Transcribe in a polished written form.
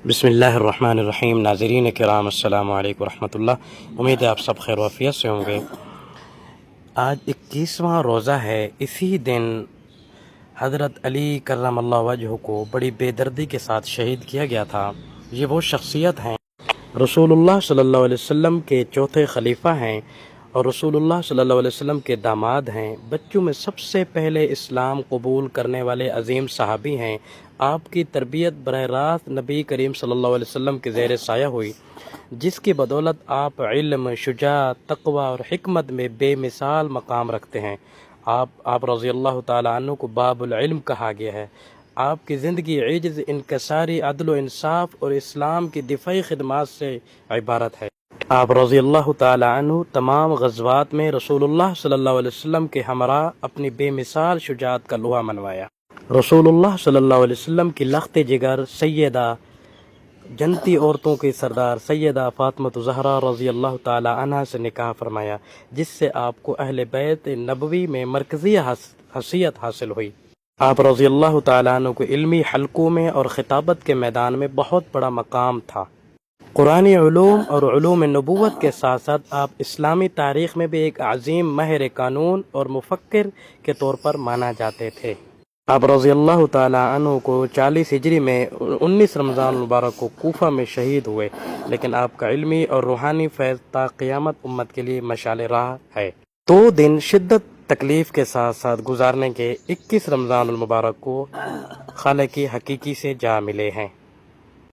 بسم اللہ الرحمن الرحیم۔ ناظرین کرام السلام علیکم ورحمۃ اللہ۔ امید ہے آپ سب خیر و عافیت سے ہوں گے۔ آج 21واں روزہ ہے۔ اسی دن حضرت علی کرم اللہ وجہہ کو بڑی بے دردی کے ساتھ شہید کیا گیا تھا۔ یہ وہ شخصیت ہیں، رسول اللہ صلی اللہ علیہ وسلم کے چوتھے خلیفہ ہیں اور رسول اللہ صلی اللہ علیہ وسلم کے داماد ہیں۔ بچوں میں سب سے پہلے اسلام قبول کرنے والے عظیم صحابی ہیں۔ آپ کی تربیت براہ راست نبی کریم صلی اللہ علیہ وسلم کے زیر سایہ ہوئی، جس کی بدولت آپ علم، شجاعت، تقوی اور حکمت میں بے مثال مقام رکھتے ہیں۔ آپ رضی اللہ تعالیٰ عنہ کو باب العلم کہا گیا ہے۔ آپ کی زندگی عجز، انکساری، عدل و انصاف اور اسلام کی دفاعی خدمات سے عبارت ہے۔ آپ رضی اللہ تعالیٰ عنہ تمام غزوات میں رسول اللہ صلی اللہ علیہ وسلم کے ہمراہ اپنی بے مثال شجاعت کا لوہا منوایا۔ رسول اللہ صلی اللہ علیہ وسلم کی لخت جگر سیدہ جنتی عورتوں کی سردار سیدہ فاطمہ زہرا رضی اللہ تعالیٰ عنہ سے نکاح فرمایا، جس سے آپ کو اہل بیت نبوی میں مرکزی حیثیت حاصل ہوئی۔ آپ رضی اللہ تعالیٰ عنہ کو علمی حلقوں میں اور خطابت کے میدان میں بہت بڑا مقام تھا۔ قرآنی علوم اور علوم نبوت کے ساتھ ساتھ آپ اسلامی تاریخ میں بھی ایک عظیم ماہر قانون اور مفکر کے طور پر مانا جاتے تھے۔ آپ رضی اللہ تعالیٰ عنہ کو 40 ہجری میں 19 رمضان المبارک کو کوفہ میں شہید ہوئے، لیکن آپ کا علمی اور روحانی فیض تا قیامت امت کے لیے مشعل راہ ہے۔ 2 دن شدت تکلیف کے ساتھ ساتھ گزارنے کے 21 رمضان المبارک کو خالق حقیقی سے جا ملے ہیں۔